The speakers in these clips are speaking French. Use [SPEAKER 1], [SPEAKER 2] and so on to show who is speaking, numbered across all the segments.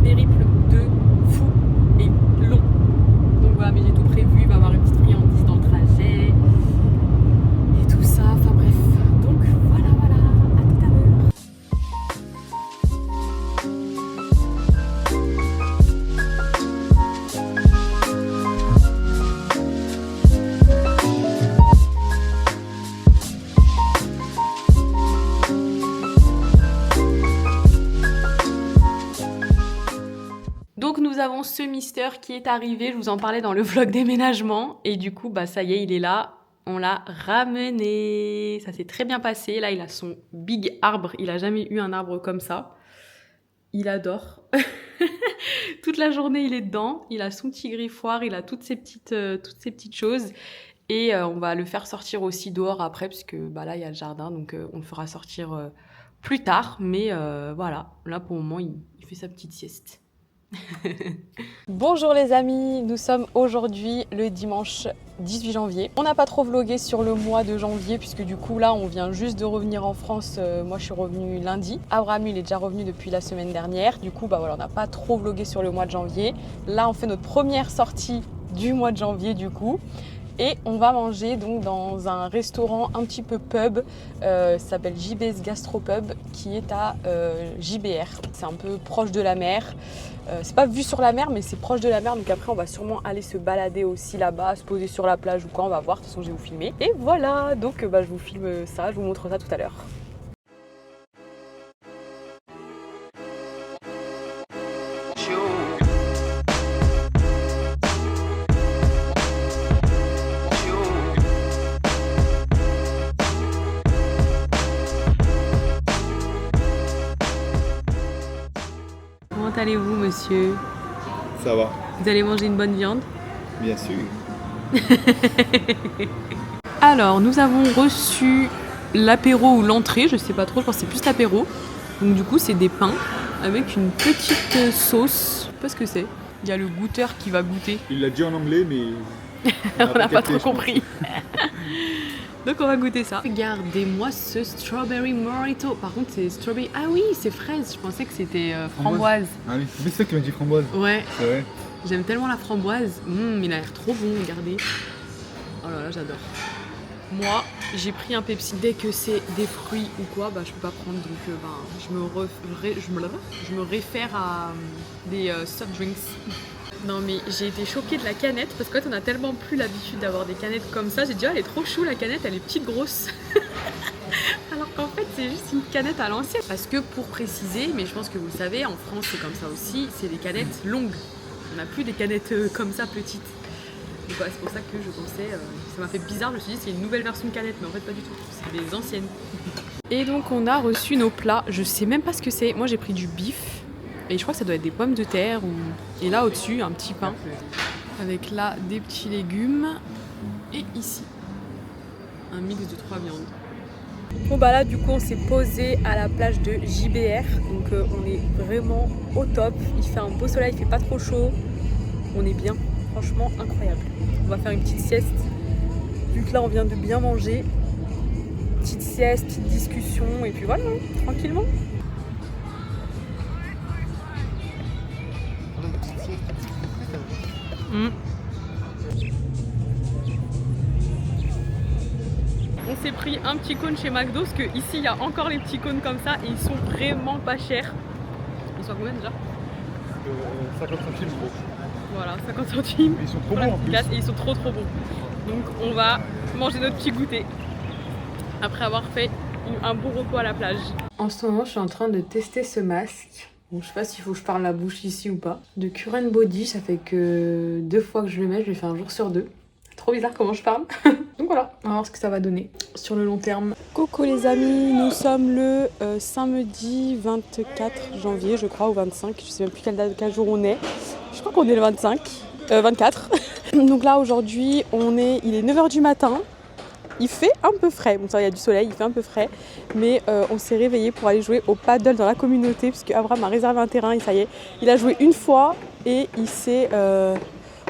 [SPEAKER 1] périple de fou et long. Donc voilà, mais j'ai tout prévu, il va y avoir une petite friandise dans le trajet et tout ça, enfin bref. Donc voilà, à tout à l'heure. Donc nous avons ce Mister qui est arrivé, je vous en parlais dans le vlog déménagement et du coup bah ça y est, il est là, on l'a ramené, ça s'est très bien passé. Là il a son big arbre, il a jamais eu un arbre comme ça, il adore. Toute la journée il est dedans, il a son petit griffoir, il a toutes ces petites choses et on va le faire sortir aussi dehors après puisque bah là il y a le jardin, donc on le fera sortir plus tard, mais voilà, là pour le moment il fait sa petite sieste. Bonjour les amis, nous sommes aujourd'hui le dimanche 18 janvier. On n'a pas trop vlogué sur le mois de janvier puisque du coup là on vient juste de revenir en France. Moi je suis revenue lundi. Abraham il est déjà revenu depuis la semaine dernière. Du coup bah voilà, on n'a pas trop vlogué sur le mois de janvier. Là on fait notre première sortie du mois de janvier du coup. Et on va manger donc dans un restaurant un petit peu pub, ça s'appelle JB's Gastropub, qui est à JBR. C'est un peu proche de la mer. C'est pas vu sur la mer, mais c'est proche de la mer. Donc après, on va sûrement aller se balader aussi là-bas, se poser sur la plage ou quoi. On va voir. De toute façon, je vais vous filmer. Et voilà. Donc, je vous filme ça. Je vous montre ça tout à l'heure. Comment allez-vous, monsieur?
[SPEAKER 2] Ça va.
[SPEAKER 1] Vous allez manger une bonne viande?
[SPEAKER 2] Bien sûr.
[SPEAKER 1] Alors, nous avons reçu l'apéro ou l'entrée, je sais pas trop, je pense que c'est plus l'apéro. Donc du coup, c'est des pains avec une petite sauce. Je sais pas ce que c'est. Il y a le goûteur qui va goûter.
[SPEAKER 2] Il l'a dit en anglais, mais
[SPEAKER 1] On n'a pas trop compris. Donc on va goûter ça. Regardez-moi ce strawberry mojito. Par contre, c'est strawberry. Ah oui, c'est fraise. Je pensais que c'était framboise.
[SPEAKER 2] Ah oui, c'est ça qui m'a dit framboise.
[SPEAKER 1] Ouais.
[SPEAKER 2] C'est vrai.
[SPEAKER 1] J'aime tellement la framboise. Il a l'air trop bon, regardez. Oh là là, j'adore. Moi, j'ai pris un Pepsi. Dès que c'est des fruits ou quoi, bah je peux pas prendre. Donc je me réfère à des soft drinks. Non mais j'ai été choquée de la canette parce qu'en fait on a tellement plus l'habitude d'avoir des canettes comme ça. J'ai dit elle est trop chou la canette, elle est petite grosse. Alors qu'en fait c'est juste une canette à l'ancienne. Parce que pour préciser, mais je pense que vous le savez, en France c'est comme ça aussi, c'est des canettes longues. On n'a plus des canettes comme ça petites. Donc ouais, c'est pour ça que je pensais, ça m'a fait bizarre, je me suis dit c'est une nouvelle version de canette, mais en fait pas du tout, c'est des anciennes. Et donc on a reçu nos plats, je sais même pas ce que c'est. Moi j'ai pris du bif. Et je crois que ça doit être des pommes de terre. Et là au-dessus, un petit pain. Avec là des petits légumes. Et ici, un mix de 3 viandes. Bon bah là du coup on s'est posé à la plage de JBR. Donc on est vraiment au top. Il fait un beau soleil, il fait pas trop chaud. On est bien, franchement incroyable. On va faire une petite sieste. Vu que là on vient de bien manger. Petite sieste, petite discussion. Et puis voilà, tranquillement. On s'est pris un petit cône chez McDo parce qu'ici il y a encore les petits cônes comme ça et ils sont vraiment pas chers. Ils sont à combien déjà
[SPEAKER 2] 50 centimes.
[SPEAKER 1] Voilà, 50 centimes.
[SPEAKER 2] Ils sont trop bons en plus.
[SPEAKER 1] Et ils sont trop bons. Donc on va manger notre petit goûter après avoir fait un bon repos à la plage. En ce moment je suis en train de tester ce masque. Bon, je sais pas s'il faut que je parle la bouche ici ou pas. De Current Body, ça fait que 2 fois que je le mets, je le fais un jour sur 2. C'est trop bizarre comment je parle. Donc voilà, on va voir ce que ça va donner sur le long terme. Coucou les amis, nous sommes le samedi 24 janvier, je crois, ou 25. Je sais même plus quel jour on est. Je crois qu'on est le 24. Donc là aujourd'hui, il est 9h du matin. Il fait un peu frais, bon ça il y a du soleil, il fait un peu frais, mais on s'est réveillé pour aller jouer au paddle dans la communauté puisque Abraham a réservé un terrain et ça y est, il a joué une fois et il s'est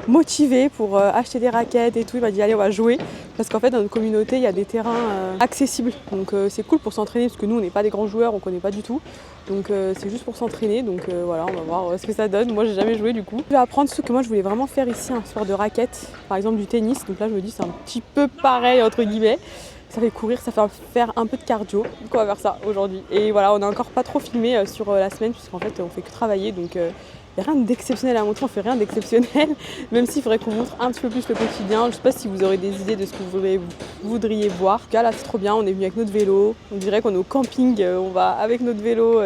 [SPEAKER 1] motivé pour acheter des raquettes et tout, il m'a dit allez on va jouer. Parce qu'en fait dans notre communauté il y a des terrains accessibles, donc c'est cool pour s'entraîner parce que nous on n'est pas des grands joueurs, on connaît pas du tout. Donc c'est juste pour s'entraîner, donc voilà, on va voir ce que ça donne. Moi j'ai jamais joué du coup. Je vais apprendre ce que moi je voulais vraiment faire ici, un sport de raquette, par exemple du tennis. Donc là je me dis c'est un petit peu pareil entre guillemets. Ça fait courir, ça fait faire un peu de cardio. Donc on va faire ça aujourd'hui. Et voilà, on n'a encore pas trop filmé sur la semaine puisqu'en fait on fait que travailler. Donc il n'y a rien d'exceptionnel à montrer, on fait rien d'exceptionnel. Même s'il faudrait qu'on montre un petit peu plus le quotidien. Je sais pas si vous aurez des idées de ce que vous voudriez voir. En tout cas là c'est trop bien, on est venu avec notre vélo. On dirait qu'on est au camping, on va avec notre vélo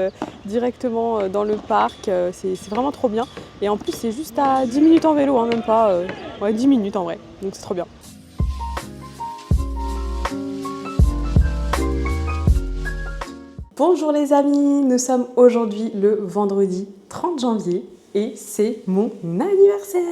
[SPEAKER 1] directement dans le parc. C'est vraiment trop bien. Et en plus c'est juste à 10 minutes en vélo, hein, même pas. Ouais 10 minutes en vrai. Donc c'est trop bien. Bonjour les amis, nous sommes aujourd'hui le vendredi 30 janvier et c'est mon anniversaire.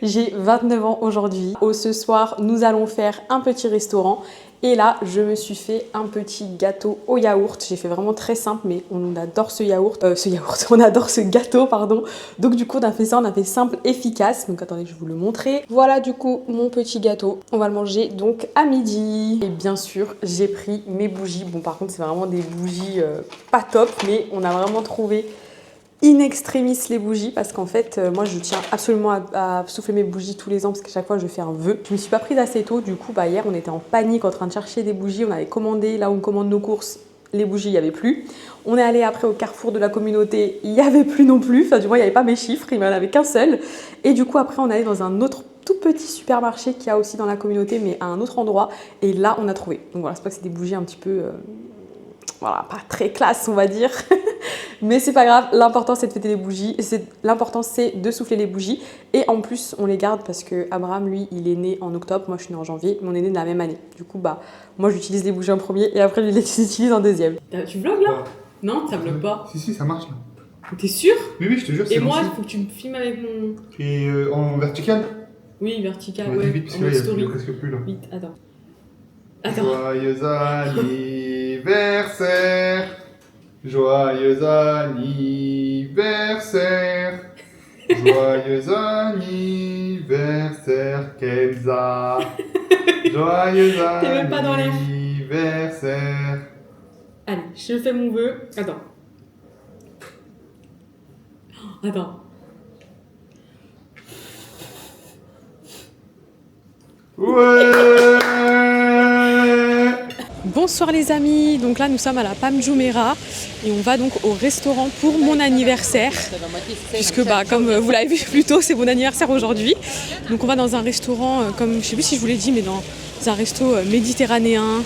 [SPEAKER 1] J'ai 29 ans aujourd'hui. Ce soir, nous allons faire un petit restaurant et là, je me suis fait un petit gâteau au yaourt. J'ai fait vraiment très simple, mais on adore on adore ce gâteau, pardon. Donc du coup, on a fait ça, on a fait simple, efficace. Donc attendez, je vais vous le montrer. Voilà du coup mon petit gâteau. On va le manger donc à midi. Et bien sûr, j'ai pris mes bougies. Bon, par contre, c'est vraiment des bougies pas top, mais on a vraiment trouvé in extremis les bougies parce qu'en fait moi je tiens absolument à souffler mes bougies tous les ans parce qu'à chaque fois je fais un vœu. Je me suis pas prise assez tôt, du coup hier on était en panique en train de chercher des bougies, on avait commandé, là où on commande nos courses, les bougies il n'y avait plus. On est allé après au carrefour de la communauté, il n'y avait plus non plus, enfin du moins il n'y avait pas mes chiffres, il n'y en avait qu'un seul. Et du coup après on est allé dans un autre tout petit supermarché qu'il y a aussi dans la communauté mais à un autre endroit et là on a trouvé. Donc voilà, c'est pas que c'est des bougies un petit peu voilà, pas très classe on va dire. Mais c'est pas grave, l'important c'est de fêter les bougies, l'important c'est de souffler les bougies et en plus on les garde parce que Abraham lui il est né en octobre, moi je suis née en janvier, mais on est né de la même année. Du coup bah moi j'utilise les bougies en premier et après lui il les utilise en deuxième. Tu vlogs là? Non, ça vlog pas.
[SPEAKER 2] Si, ça marche là.
[SPEAKER 1] T'es sûr?
[SPEAKER 2] Oui, je te jure, c'est
[SPEAKER 1] Et moi,
[SPEAKER 2] lancé.
[SPEAKER 1] il faut que tu me filmes avec mon...
[SPEAKER 2] Et en vertical?
[SPEAKER 1] Oui, vertical,
[SPEAKER 2] Ouais,
[SPEAKER 1] ouais.
[SPEAKER 2] vite, parce
[SPEAKER 1] En
[SPEAKER 2] que là,
[SPEAKER 1] mode
[SPEAKER 2] il
[SPEAKER 1] story.
[SPEAKER 2] y a presque plus là.
[SPEAKER 1] Vite, attends.
[SPEAKER 2] Joyeux anniversaire! Joyeux anniversaire! Joyeux anniversaire, Kenza! Joyeux
[SPEAKER 1] T'es même pas dans l'air.
[SPEAKER 2] anniversaire!
[SPEAKER 1] Allez, je fais mon vœu. Attends. Attends.
[SPEAKER 2] Ouais!
[SPEAKER 1] Bonsoir les amis, donc là nous sommes à la Pam Jumeirah et on va donc au restaurant pour mon anniversaire puisque bah, comme vous l'avez vu plus tôt c'est mon anniversaire aujourd'hui. Donc on va dans un restaurant comme je sais plus si je vous l'ai dit mais dans un resto méditerranéen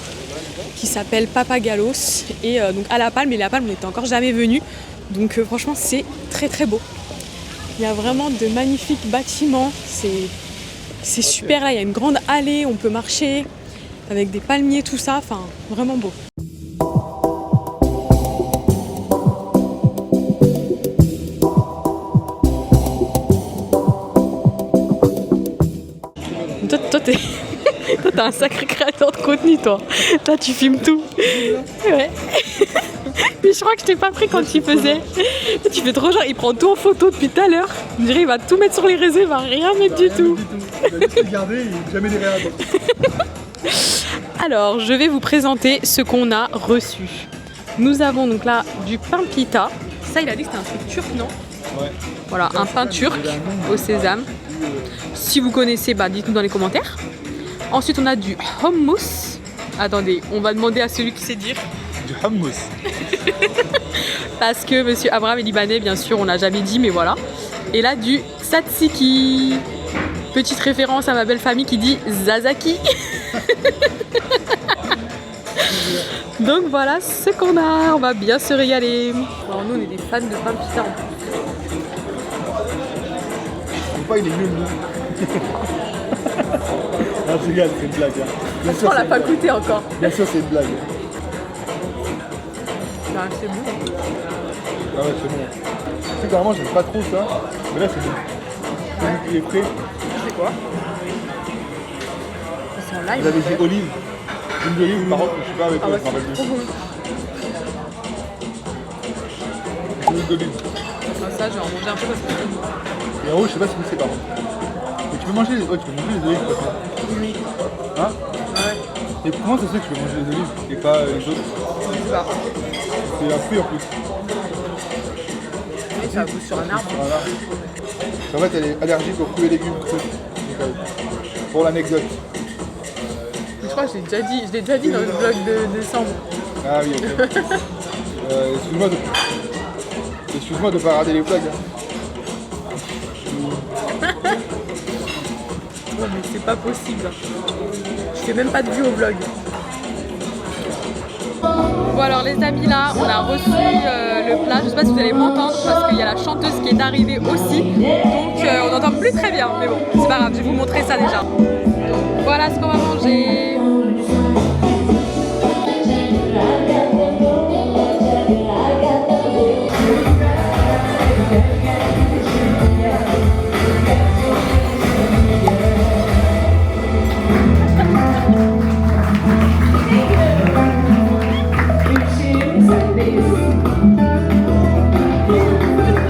[SPEAKER 1] qui s'appelle Papa Galos et donc à La Palme, et La Palme on n'était encore jamais venu donc franchement c'est très très beau. Il y a vraiment de magnifiques bâtiments, c'est super là, il y a une grande allée, on peut marcher avec des palmiers, tout ça, enfin vraiment beau. Toi t'as un sacré créateur de contenu toi. Toi tu filmes tout. Ouais. Mais je crois que je t'ai pas pris quand tu faisais. Tu fais trop genre, il prend tout en photo depuis tout à l'heure. Je dirais il va tout mettre sur les réseaux, il va rien mettre du tout.
[SPEAKER 2] Il va juste les garder et jamais les réagir.
[SPEAKER 1] Alors, je vais vous présenter ce qu'on a reçu. Nous avons donc là du pain pita. Ça, il a dit que c'était un truc turc, non?
[SPEAKER 2] Ouais.
[SPEAKER 1] Voilà, un pain turc au sésame. Si vous connaissez, bah, dites-nous dans les commentaires. Ensuite, on a du hummus. Attendez, on va demander à celui qui sait dire.
[SPEAKER 2] Du hummus.
[SPEAKER 1] Parce que monsieur Abraham est libanais, bien sûr, on l'a jamais dit, mais voilà. Et là, du tzatziki. Petite référence à ma belle famille qui dit Zazaki. Donc voilà ce qu'on a, on va bien se régaler. Alors nous on est des fans de pain pita en plus.
[SPEAKER 2] Je sais pas, il est nul, lui. Non, je rigole, c'est une blague. Hein. Bien sûr,
[SPEAKER 1] On l'a pas goûté encore.
[SPEAKER 2] Bien sûr, c'est une blague.
[SPEAKER 1] Bah, c'est bon.
[SPEAKER 2] Ah ouais, c'est bon. Tu sais, normalement, j'aime pas trop ça, mais là, c'est bon. Il est frais.
[SPEAKER 1] C'est quoi? C'est en live.
[SPEAKER 2] Vous avez dit olive. Une d'olive, par contre, je sais pas avec
[SPEAKER 1] Ah
[SPEAKER 2] quoi,
[SPEAKER 1] ouais,
[SPEAKER 2] je me rappelle
[SPEAKER 1] c'est trop
[SPEAKER 2] plus.
[SPEAKER 1] bon.
[SPEAKER 2] Une d'olive.
[SPEAKER 1] Ah, ça, je vais en manger un peu parce que c'est bon.
[SPEAKER 2] Et en haut, je sais pas ce que c'est par contre. Mais tu peux manger les olives, de toute façon.
[SPEAKER 1] légumes.
[SPEAKER 2] Hein?
[SPEAKER 1] Ouais.
[SPEAKER 2] Et comment ça se fait que je peux manger les olives et pas les autres?
[SPEAKER 1] Je sais pas.
[SPEAKER 2] C'est un fruit en plus.
[SPEAKER 1] Oui, ça pousse sur un arbre.
[SPEAKER 2] Voilà. En fait, elle est allergique aux fruits et légumes crus. Pour l'anecdote.
[SPEAKER 1] Je crois que je l'ai déjà dit dans le vlog de décembre.
[SPEAKER 2] Ah oui, ok. Excuse-moi de pas regarder les vlogs.
[SPEAKER 1] Non mais c'est pas possible. Je fais même pas de vue au vlog. Bon alors les amis, là on a reçu le plat. Je sais pas si vous allez m'entendre parce qu'il y a la chanteuse qui est arrivée aussi. Donc on n'entend plus très bien. Mais bon, c'est pas grave, je vais vous montrer ça déjà. Donc voilà ce qu'on va manger.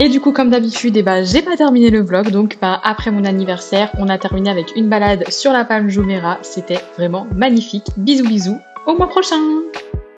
[SPEAKER 1] Et du coup, comme d'habitude, j'ai pas terminé le vlog. Donc, après mon anniversaire, on a terminé avec une balade sur la Palme Jumeirah. C'était vraiment magnifique. Bisous, bisous. Au mois prochain!